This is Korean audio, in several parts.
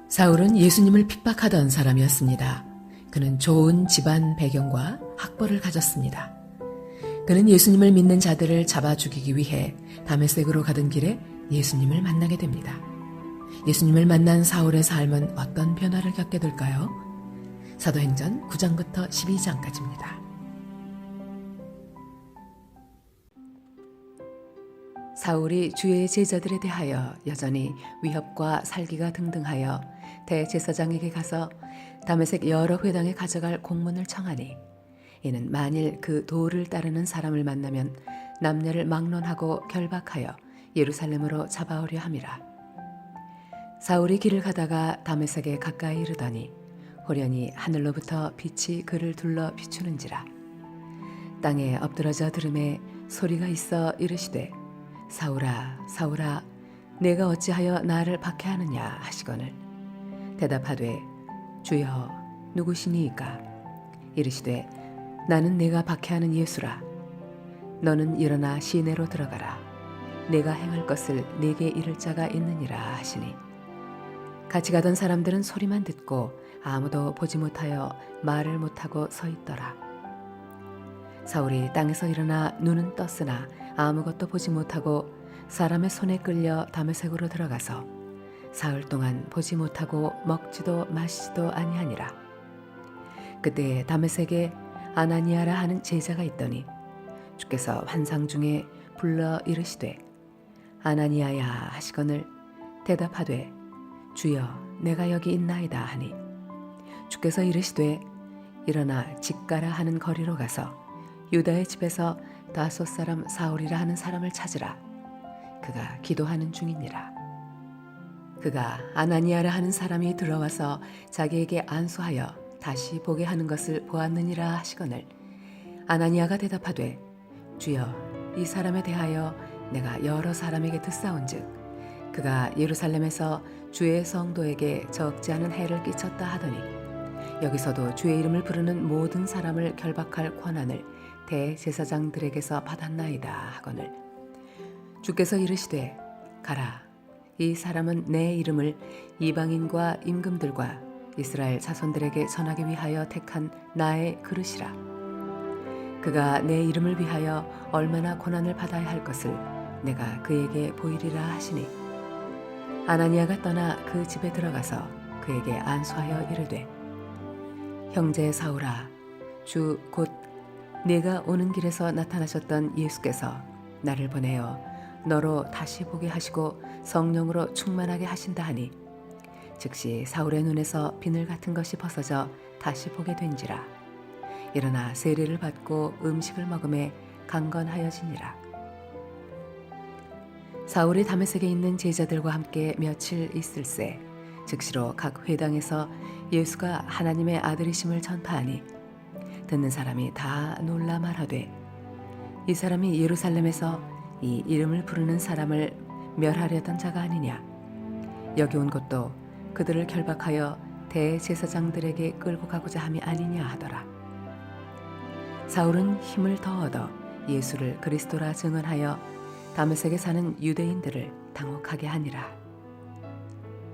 사울은 예수님을 핍박하던 사람이었습니다. 그는 좋은 집안 배경과 학벌을 가졌습니다. 그는 예수님을 믿는 자들을 잡아 죽이기 위해 다메섹으로 가던 길에 예수님을 만나게 됩니다. 예수님을 만난 사울의 삶은 어떤 변화를 겪게 될까요? 사도행전 9장부터 12장까지입니다. 사울이 주의 제자들에 대하여 여전히 위협과 살기가 등등하여 대제사장에게 가서 다메섹 여러 회당에 가져갈 공문을 청하니 이는 만일 그 도를 따르는 사람을 만나면 남녀를 막론하고 결박하여 예루살렘으로 잡아오려 함이라. 사울이 길을 가다가 다메섹에 가까이 이르더니 호련히 하늘로부터 빛이 그를 둘러 비추는지라. 땅에 엎드러져 들음에 소리가 있어 이르시되 사울아 사울아 내가 어찌하여 나를 박해하느냐 하시거늘 대답하되 주여 누구시니이까. 이르시되 나는 내가 박해하는 예수라. 너는 일어나 시내로 들어가라. 내가 행할 것을 네게 이를 자가 있느니라 하시니 같이 가던 사람들은 소리만 듣고 아무도 보지 못하여 말을 못하고 서 있더라. 사울이 땅에서 일어나 눈은 떴으나 아무것도 보지 못하고 사람의 손에 끌려 다메섹으로 들어가서 사흘 동안 보지 못하고 먹지도 마시지도 아니하니라. 그때 다메섹에 아나니아라 하는 제자가 있더니 주께서 환상 중에 불러 이르시되 아나니아야 하시거늘 대답하되 주여 내가 여기 있나이다 하니 주께서 이르시되 일어나 직가라 하는 거리로 가서 유다의 집에서 다소 사람 사울이라 하는 사람을 찾으라. 그가 기도하는 중이니라. 그가 아나니아라 하는 사람이 들어와서 자기에게 안수하여 다시 보게 하는 것을 보았느니라 하시거늘 아나니아가 대답하되 주여 이 사람에 대하여 내가 여러 사람에게 듣사온즉 그가 예루살렘에서 주의 성도에게 적지 않은 해를 끼쳤다 하더니 여기서도 주의 이름을 부르는 모든 사람을 결박할 권한을 대제사장들에게서 받았나이다 하거늘 주께서 이르시되 가라. 이 사람은 내 이름을 이방인과 임금들과 이스라엘 자손들에게 전하기 위하여 택한 나의 그릇이라. 그가 내 이름을 위하여 얼마나 고난을 받아야 할 것을 내가 그에게 보이리라 하시니 아나니아가 떠나 그 집에 들어가서 그에게 안수하여 이르되 형제 사울아 주 곧 네가 오는 길에서 나타나셨던 예수께서 나를 보내어 너로 다시 보게 하시고 성령으로 충만하게 하신다 하니 즉시 사울의 눈에서 비늘 같은 것이 벗어져 다시 보게 된지라. 일어나 세례를 받고 음식을 먹음에 강건하여지니라. 사울이 다메섹에 있는 제자들과 함께 며칠 있을새 즉시로 각 회당에서 예수가 하나님의 아들이심을 전파하니 듣는 사람이 다 놀라 말하되 이 사람이 예루살렘에서 이 이름을 부르는 사람을 멸하려던 자가 아니냐. 여기 온 것도 그들을 결박하여 대제사장들에게 끌고 가고자 함이 아니냐 하더라. 사울은 힘을 더 얻어 예수를 그리스도라 증언하여 다메섹에 사는 유대인들을 당혹하게 하니라.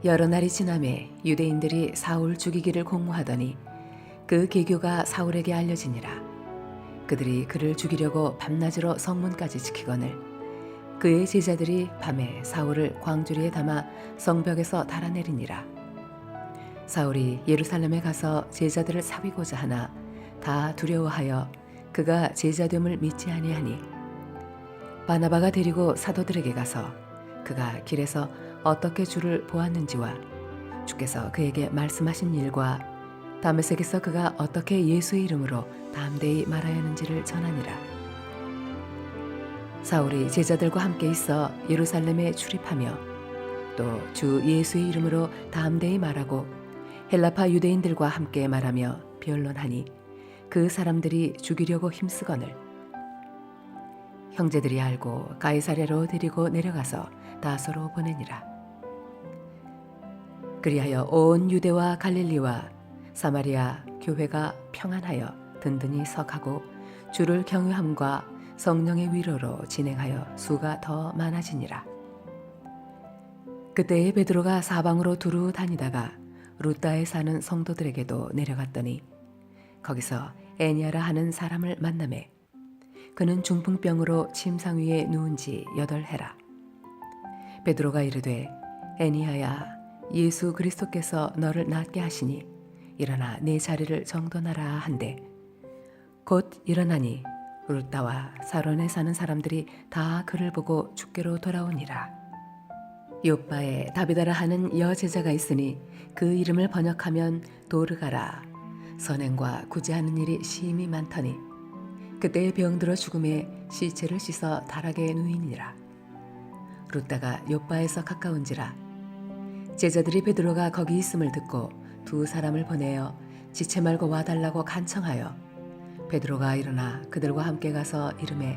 여러 날이 지나매 유대인들이 사울 죽이기를 공모하더니 그 계교가 사울에게 알려지니라. 그들이 그를 죽이려고 밤낮으로 성문까지 지키거늘 그의 제자들이 밤에 사울을 광주리에 담아 성벽에서 달아내리니라. 사울이 예루살렘에 가서 제자들을 사귀고자 하나 다 두려워하여 그가 제자됨을 믿지 아니하니 바나바가 데리고 사도들에게 가서 그가 길에서 어떻게 주를 보았는지와 주께서 그에게 말씀하신 일과 다메섹에서 그가 어떻게 예수의 이름으로 담대히 말하였는지를 전하니라. 사울이 제자들과 함께 있어 예루살렘에 출입하며 또 주 예수의 이름으로 담대히 말하고 헬라파 유대인들과 함께 말하며 변론하니 그 사람들이 죽이려고 힘쓰거늘 형제들이 알고 가이사랴로 데리고 내려가서 다소로 보내니라. 그리하여 온 유대와 갈릴리와 사마리아 교회가 평안하여 든든히 석하고 주를 경외함과 성령의 위로로 진행하여 수가 더 많아지니라. 그때에 베드로가 사방으로 두루 다니다가 루다에 사는 성도들에게도 내려갔더니 거기서 애니아라 하는 사람을 만나매 그는 중풍병으로 침상 위에 누운 지 8해라. 베드로가 이르되 애니아야 예수 그리스도께서 너를 낫게 하시니 일어나 내 자리를 정돈하라 한데 곧 일어나니 루다와 사론에 사는 사람들이 다 그를 보고 주께로 돌아오니라. 요빠에 다비다라 하는 여제자가 있으니 그 이름을 번역하면 도르가라. 선행과 구제하는 일이 심히 많더니 그때에 병들어 죽음에 시체를 씻어 다락에 누이니라. 루다가 요빠에서 가까운지라. 제자들이 베드로가 거기 있음을 듣고 2 사람을 보내어 지체 말고 와달라고 간청하여 베드로가 일어나 그들과 함께 가서 이르매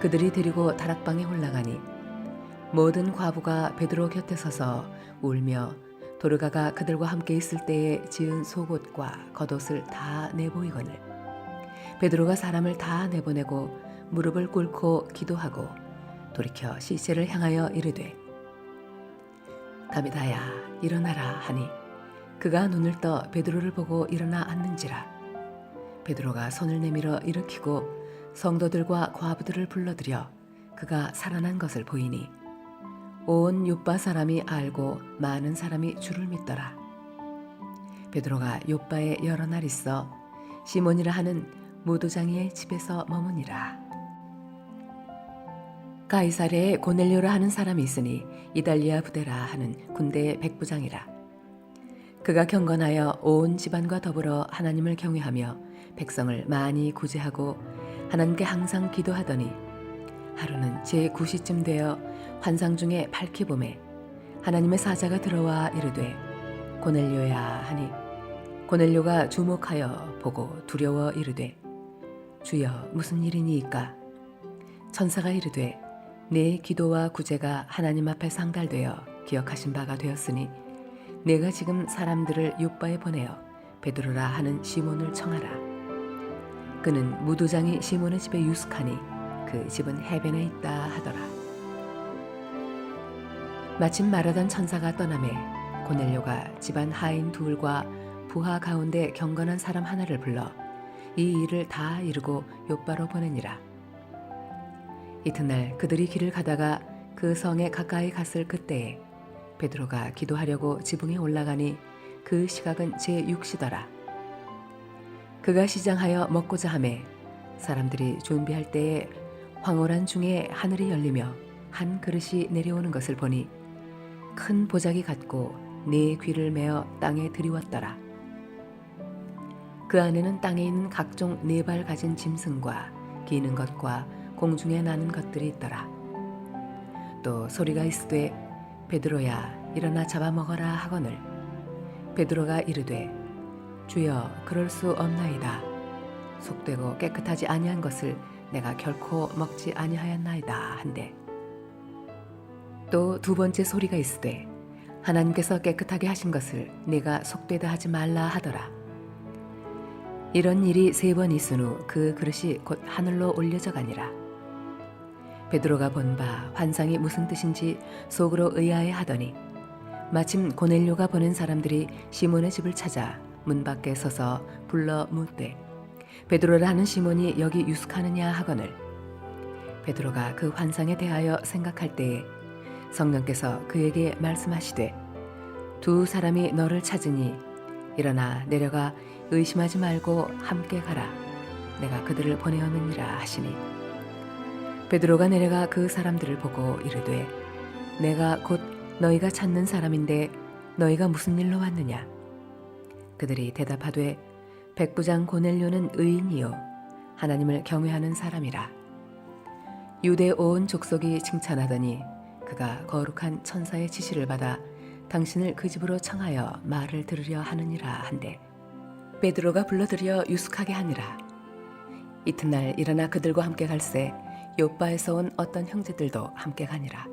그들이 데리고 다락방에 올라가니 모든 과부가 베드로 곁에 서서 울며 도르가가 그들과 함께 있을 때에 지은 속옷과 겉옷을 다 내보이거늘 베드로가 사람을 다 내보내고 무릎을 꿇고 기도하고 돌이켜 시체를 향하여 이르되 다비다야 일어나라 하니 그가 눈을 떠 베드로를 보고 일어나 앉는지라. 베드로가 손을 내밀어 일으키고 성도들과 과부들을 불러들여 그가 살아난 것을 보이니 온 요빠 사람이 알고 많은 사람이 주를 믿더라. 베드로가 요빠에 여러 날 있어 시몬이라 하는 무도장이의 집에서 머무니라. 가이사랴에 고넬료라 하는 사람이 있으니 이달리아 부대라 하는 군대의 백부장이라. 그가 경건하여 온 집안과 더불어 하나님을 경외하며 백성을 많이 구제하고 하나님께 항상 기도하더니 하루는 제9시쯤 되어 환상 중에 밝히 보매 하나님의 사자가 들어와 이르되 고넬료야 하니 고넬료가 주목하여 보고 두려워 이르되 주여 무슨 일이니이까. 천사가 이르되 내 기도와 구제가 하나님 앞에 상달되어 기억하신 바가 되었으니 내가 지금 사람들을 요빠에 보내어 베드로라 하는 시몬을 청하라. 그는 무도장이 시몬의 집에 유숙하니 그 집은 해변에 있다 하더라. 마침 말하던 천사가 떠나매 고넬료가 집안 하인 2과 부하 가운데 경건한 사람 하나를 불러 이 일을 다 이루고 요빠로 보내니라. 이튿날 그들이 길을 가다가 그 성에 가까이 갔을 그때에 베드로가 기도하려고 지붕에 올라가니 그 시각은 제6시더라. 그가 시장하여 먹고자 하매 사람들이 준비할 때에 황홀한 중에 하늘이 열리며 한 그릇이 내려오는 것을 보니 큰 보자기 같고 4 귀를 메어 땅에 들이웠더라. 그 안에는 땅에 있는 각종 4발 가진 짐승과 기는 것과 공중에 나는 것들이 있더라. 또 소리가 있으되 베드로야 일어나 잡아먹어라 하거늘 베드로가 이르되 주여 그럴 수 없나이다. 속되고 깨끗하지 아니한 것을 내가 결코 먹지 아니하였나이다 한데 또 2번째 소리가 있으되 하나님께서 깨끗하게 하신 것을 내가 속되다 하지 말라 하더라. 이런 일이 3번 있은 후 그 그릇이 곧 하늘로 올려져 가니라. 베드로가 본 바 환상이 무슨 뜻인지 속으로 의아해 하더니 마침 고넬료가 보낸 사람들이 시몬의 집을 찾아 문 밖에 서서 불러 묻되 베드로라 하는 시몬이 여기 유숙하느냐 하거늘 베드로가 그 환상에 대하여 생각할 때에 성령께서 그에게 말씀하시되 2 사람이 너를 찾으니 일어나 내려가 의심하지 말고 함께 가라. 내가 그들을 보내었느니라 하시니 베드로가 내려가 그 사람들을 보고 이르되 내가 곧 너희가 찾는 사람인데 너희가 무슨 일로 왔느냐. 그들이 대답하되 백부장 고넬료는 의인이요 하나님을 경외하는 사람이라. 유대 온 족속이 칭찬하더니 그가 거룩한 천사의 지시를 받아 당신을 그 집으로 청하여 말을 들으려 하느니라 한데 베드로가 불러들여 유숙하게 하니라. 이튿날 일어나 그들과 함께 갈새 요빠에서 온 어떤 형제들도 함께 가니라.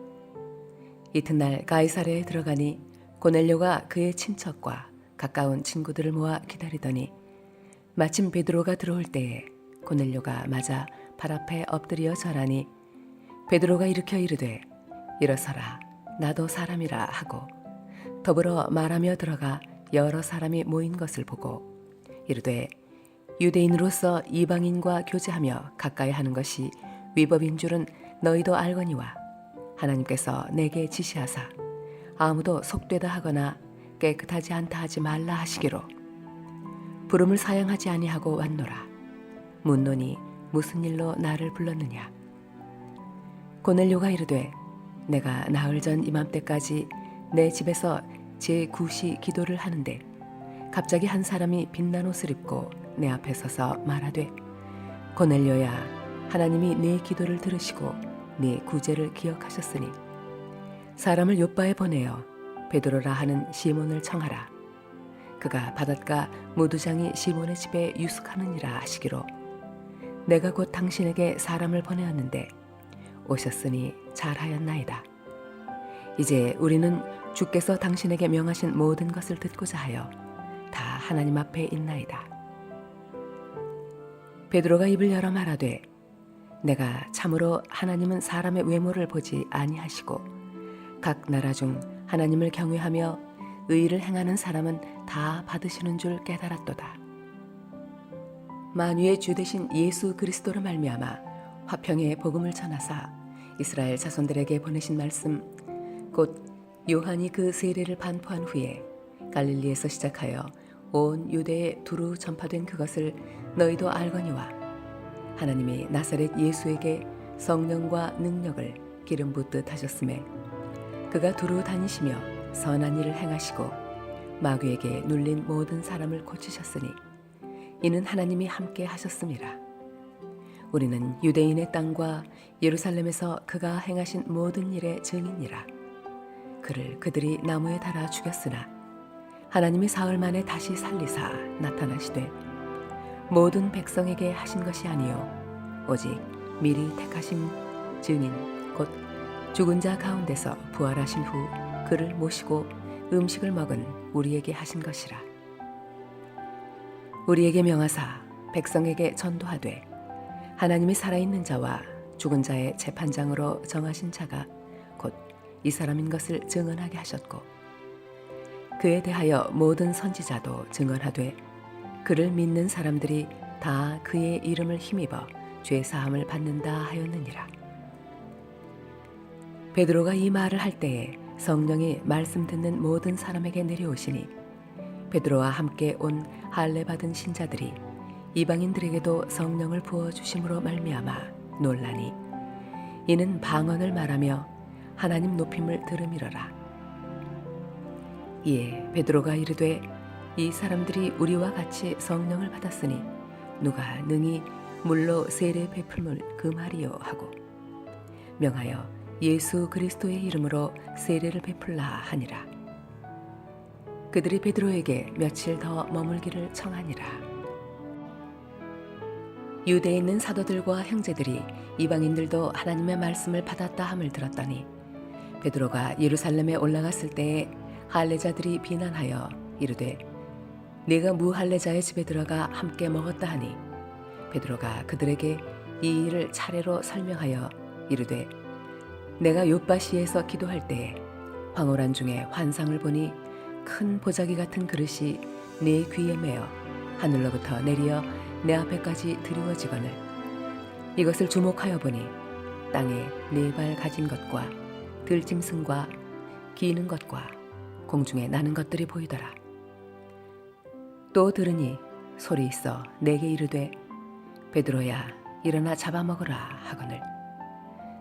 이튿날 가이사랴에 들어가니 고넬료가 그의 친척과 가까운 친구들을 모아 기다리더니 마침 베드로가 들어올 때에 고넬료가 맞아 발 앞에 엎드려 절하니 베드로가 일으켜 이르되 일어서라 나도 사람이라 하고 더불어 말하며 들어가 여러 사람이 모인 것을 보고 이르되 유대인으로서 이방인과 교제하며 가까이 하는 것이 위법인 줄은 너희도 알거니와 하나님께서 내게 지시하사 아무도 속되다 하거나 깨끗하지 않다 하지 말라 하시기로 부름을 사양하지 아니하고 왔노라. 묻노니 무슨 일로 나를 불렀느냐. 고넬료가 이르되 내가 나흘 전 이맘때까지 내 집에서 제9시 기도를 하는데 갑자기 한 사람이 빛난 옷을 입고 내 앞에 서서 말하되 고넬료야, 하나님이 네 기도를 들으시고 네 구제를 기억하셨으니 사람을 요바에 보내어 베드로라 하는 시몬을 청하라. 그가 바닷가 무두장이 시몬의 집에 유숙하느니라 하시기로 내가 곧 당신에게 사람을 보내었는데 오셨으니 잘하였나이다. 이제 우리는 주께서 당신에게 명하신 모든 것을 듣고자 하여 다 하나님 앞에 있나이다. 베드로가 입을 열어 말하되 내가 참으로 하나님은 사람의 외모를 보지 아니하시고 각 나라 중 하나님을 경외하며 의를 행하는 사람은 다 받으시는 줄 깨달았도다. 만유의 주 되신 예수 그리스도로 말미암아 화평의 복음을 전하사 이스라엘 자손들에게 보내신 말씀 곧 요한이 그 세례를 반포한 후에 갈릴리에서 시작하여 온 유대에 두루 전파된 그것을 너희도 알거니와 하나님이 나사렛 예수에게 성령과 능력을 기름 붓듯 하셨음에 그가 두루 다니시며 선한 일을 행하시고 마귀에게 눌린 모든 사람을 고치셨으니 이는 하나님이 함께 하셨음이라. 우리는 유대인의 땅과 예루살렘에서 그가 행하신 모든 일의 증인이라. 그를 그들이 나무에 달아 죽였으나 하나님이 사흘 만에 다시 살리사 나타나시되 모든 백성에게 하신 것이 아니요 오직 미리 택하신 증인 곧 죽은 자 가운데서 부활하신 후 그를 모시고 음식을 먹은 우리에게 하신 것이라. 우리에게 명하사 백성에게 전도하되 하나님이 살아있는 자와 죽은 자의 재판장으로 정하신 자가 곧 이 사람인 것을 증언하게 하셨고 그에 대하여 모든 선지자도 증언하되 그를 믿는 사람들이 다 그의 이름을 힘입어 죄 사함을 받는다 하였느니라. 베드로가 이 말을 할 때에 성령이 말씀 듣는 모든 사람에게 내려오시니 베드로와 함께 온 할례 받은 신자들이 이방인들에게도 성령을 부어 주심으로 말미암아 놀라니 이는 방언을 말하며 하나님 높임을 들음이러라. 이에 베드로가 이르되 이 사람들이 우리와 같이 성령을 받았으니 누가 능히 물로 세례 베풀물 그 말이요 하고 명하여 예수 그리스도의 이름으로 세례를 베풀라 하니라. 그들이 베드로에게 며칠 더 머물기를 청하니라. 유대에 있는 사도들과 형제들이 이방인들도 하나님의 말씀을 받았다 함을 들었더니 베드로가 예루살렘에 올라갔을 때에 할례자들이 비난하여 이르되 네가 무할례자의 집에 들어가 함께 먹었다 하니 베드로가 그들에게 이 일을 차례로 설명하여 이르되 내가 요바시에서 기도할 때에 황홀한 중에 환상을 보니 큰 보자기 같은 그릇이 내 귀에 매어 하늘로부터 내리어 내 앞에까지 드리워지거늘 이것을 주목하여 보니 땅에 4발 가진 것과 들짐승과 기는 것과 공중에 나는 것들이 보이더라. 또 들으니 소리 있어 내게 이르되 베드로야 일어나 잡아먹으라 하거늘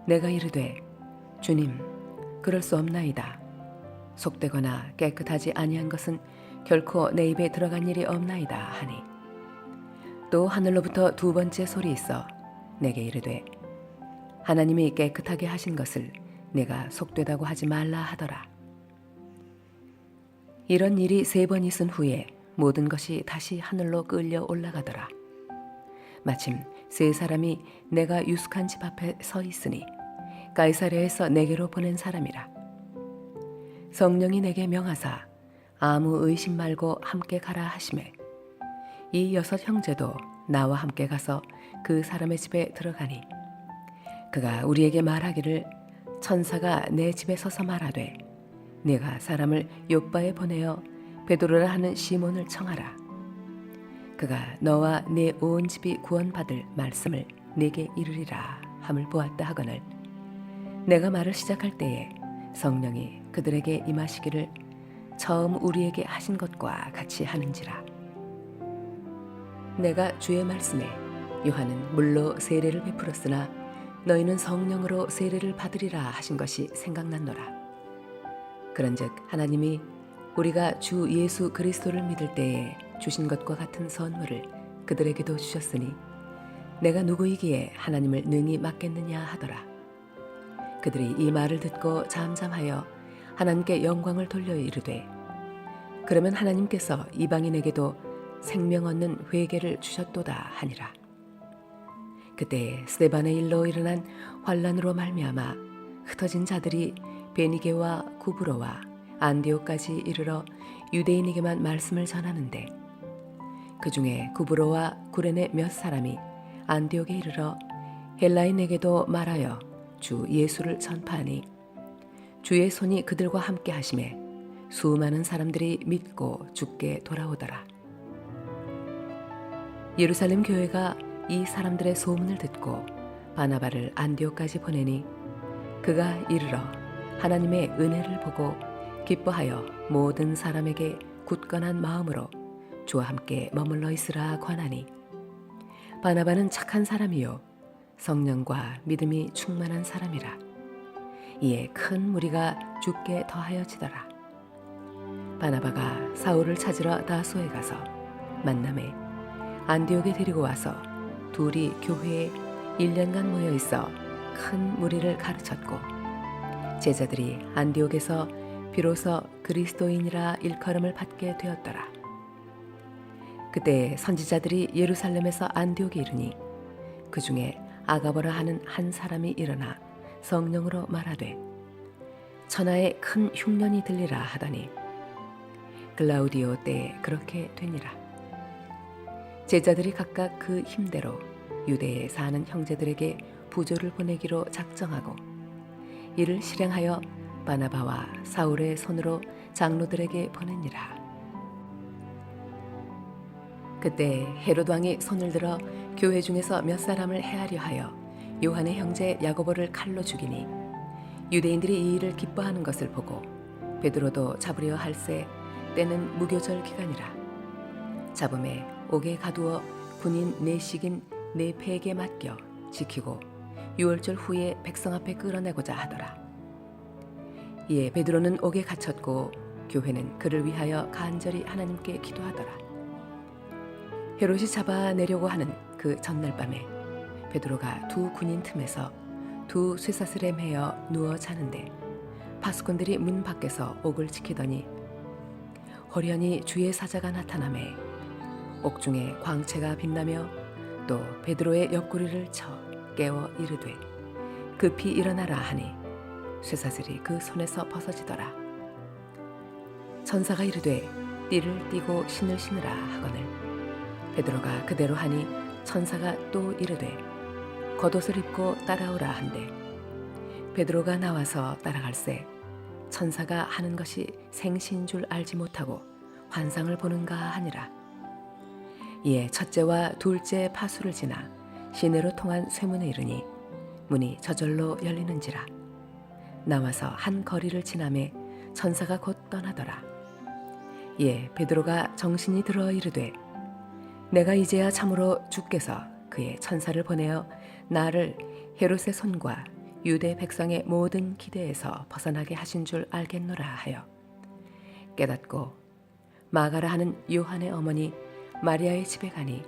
내가 이르되 주님 그럴 수 없나이다. 속되거나 깨끗하지 아니한 것은 결코 내 입에 들어간 일이 없나이다 하니 또 하늘로부터 2번째 소리 있어 내게 이르되 하나님이 깨끗하게 하신 것을 내가 속되다고 하지 말라 하더라. 이런 일이 3번 있은 후에 모든 것이 다시 하늘로 끌려 올라가더라. 마침 3사람이 내가 유숙한 집 앞에 서 있으니 가이사랴에서 내게로 보낸 사람이라. 성령이 내게 명하사 아무 의심 말고 함께 가라 하시매 이 6 형제도 나와 함께 가서 그 사람의 집에 들어가니 그가 우리에게 말하기를 천사가 내 집에 서서 말하되 네가 사람을 요바에 보내어 베드로라 하는 시몬을 청하라. 그가 너와 내 온 집이 구원받을 말씀을 내게 이르리라 함을 보았다 하거늘 내가 말을 시작할 때에 성령이 그들에게 임하시기를 처음 우리에게 하신 것과 같이 하는지라. 내가 주의 말씀에 요한은 물로 세례를 베풀었으나 너희는 성령으로 세례를 받으리라 하신 것이 생각났노라. 그런즉 하나님이 우리가 주 예수 그리스도를 믿을 때에 주신 것과 같은 선물을 그들에게도 주셨으니 내가 누구이기에 하나님을 능히 맡겠느냐 하더라. 그들이 이 말을 듣고 잠잠하여 하나님께 영광을 돌려 이르되 그러면 하나님께서 이방인에게도 생명 얻는 회개를 주셨도다 하니라. 그때 스데반의 일로 일어난 환란으로 말미암아 흩어진 자들이 베니게와 구브로와 안디옥까지 이르러 유대인에게만 말씀을 전하는데 그 중에 구브로와 구레네 몇 사람이 안디옥에 이르러 헬라인에게도 말하여 주 예수를 전파하니 주의 손이 그들과 함께 하심에 수많은 사람들이 믿고 주께 돌아오더라. 예루살렘 교회가 이 사람들의 소문을 듣고 바나바를 안디옥까지 보내니 그가 이르러 하나님의 은혜를 보고 기뻐하여 모든 사람에게 굳건한 마음으로 주와 함께 머물러 있으라 권하니 바나바는 착한 사람이요 성령과 믿음이 충만한 사람이라. 이에 큰 무리가 주께 더하여지더라. 바나바가 사울을 찾으러 다소에 가서 만남에 안디옥에 데리고 와서 둘이 교회에 1년간 모여 있어 큰 무리를 가르쳤고 제자들이 안디옥에서 비로소 그리스도인이라 일컬음을 받게 되었더라. 그때 선지자들이 예루살렘에서 안디옥에 이르니 그 중에 아가보라 하는 한 사람이 일어나 성령으로 말하되 천하에 큰 흉년이 들리라 하더니 글라우디오 때에 그렇게 되니라. 제자들이 각각 그 힘대로 유대에 사는 형제들에게 부조를 보내기로 작정하고 이를 실행하여 바나바와 사울의 손으로 장로들에게 보내니라. 그때 헤롯 왕이 손을 들어 교회 중에서 몇 사람을 해하려 하여 요한의 형제 야고보를 칼로 죽이니 유대인들이 이 일을 기뻐하는 것을 보고 베드로도 잡으려 할세 때는 무교절 기간이라. 잡음에 옥에 가두어 군인 내식인 네 패에게 맡겨 지키고 6월절 후에 백성 앞에 끌어내고자 하더라. 이에 베드로는 옥에 갇혔고 교회는 그를 위하여 간절히 하나님께 기도하더라. 헤롯이 잡아내려고 하는 그 전날 밤에 베드로가 두 군인 틈에서 두 쇠사슬에 매여 누워 자는데 파수꾼들이 문 밖에서 옥을 지키더니 호련히 주의 사자가 나타나매 옥중에 광채가 빛나며 또 베드로의 옆구리를 쳐 깨워 이르되 급히 일어나라 하니 쇠사슬이 그 손에서 벗어지더라. 천사가 이르되 띠를 띠고 신을 신으라 하거늘 베드로가 그대로 하니 천사가 또 이르되 겉옷을 입고 따라오라 한대 베드로가 나와서 따라갈새 천사가 하는 것이 생시인 줄 알지 못하고 환상을 보는가 하니라. 이에 첫째와 둘째 파수를 지나 시내로 통한 쇠문에 이르니 문이 저절로 열리는지라. 나와서 한 거리를 지나매 천사가 곧 떠나더라. 이에 베드로가 정신이 들어 이르되 내가 이제야 참으로 주께서 그의 천사를 보내어 나를 헤롯의 손과 유대 백성의 모든 기대에서 벗어나게 하신 줄 알겠노라 하여 깨닫고 마가라 하는 요한의 어머니 마리아의 집에 가니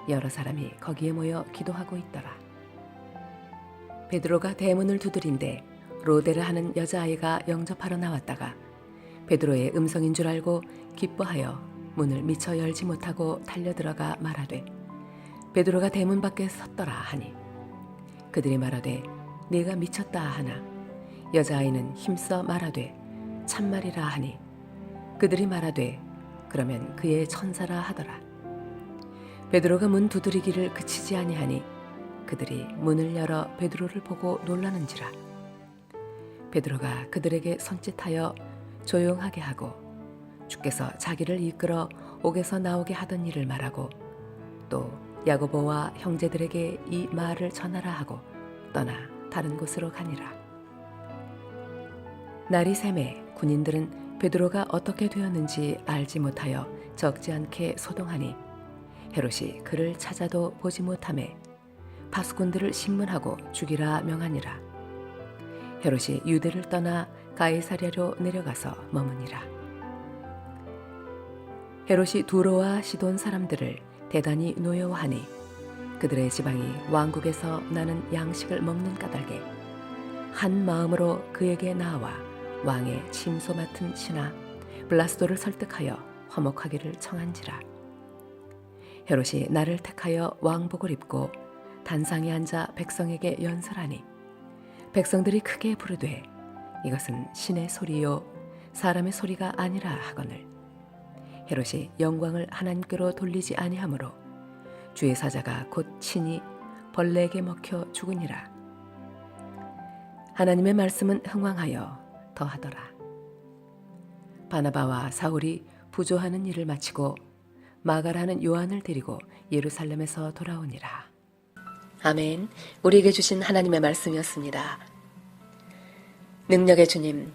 여러 사람이 거기에 모여 기도하고 있더라. 베드로가 대문을 두드린데 로데라 하는 여자아이가 영접하러 나왔다가 베드로의 음성인 줄 알고 기뻐하여 문을 미처 열지 못하고 달려들어가 말하되 베드로가 대문 밖에 섰더라 하니 그들이 말하되 네가 미쳤다 하나 여자아이는 힘써 말하되 참말이라 하니 그들이 말하되 그러면 그의 천사라 하더라. 베드로가 문 두드리기를 그치지 아니하니 그들이 문을 열어 베드로를 보고 놀라는지라. 베드로가 그들에게 손짓하여 조용하게 하고 주께서 자기를 이끌어 옥에서 나오게 하던 일을 말하고 또 야고보와 형제들에게 이 말을 전하라 하고 떠나 다른 곳으로 가니라. 날이 새매 군인들은 베드로가 어떻게 되었는지 알지 못하여 적지 않게 소동하니 헤롯이 그를 찾아도 보지 못하매 바수꾼들을 신문하고 죽이라 명하니라. 헤롯이 유대를 떠나 가이사랴로 내려가서 머무니라. 헤롯이 두로와 시돈 사람들을 대단히 노여워하니 그들의 지방이 왕국에서 나는 양식을 먹는 까닭에 한 마음으로 그에게 나와 왕의 침소 맡은 신하 블라스도를 설득하여 화목하기를 청한지라. 헤롯이 나를 택하여 왕복을 입고 단상에 앉아 백성에게 연설하니 백성들이 크게 부르되 이것은 신의 소리요 사람의 소리가 아니라 하거늘 헤롯이 영광을 하나님께로 돌리지 아니하므로 주의 사자가 곧 친히 벌레에게 먹혀 죽으니라. 하나님의 말씀은 흥왕하여 더하더라. 바나바와 사울이 부조하는 일을 마치고 마가라는 요한을 데리고 예루살렘에서 돌아오니라. 아멘. 우리에게 주신 하나님의 말씀이었습니다. 능력의 주님,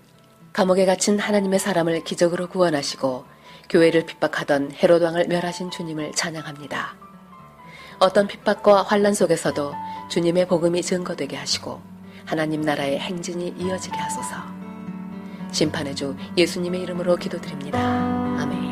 감옥에 갇힌 하나님의 사람을 기적으로 구원하시고 교회를 핍박하던 헤롯 왕을 멸하신 주님을 찬양합니다. 어떤 핍박과 환난 속에서도 주님의 복음이 증거되게 하시고 하나님 나라의 행진이 이어지게 하소서. 심판의 주 예수님의 이름으로 기도드립니다. 아멘.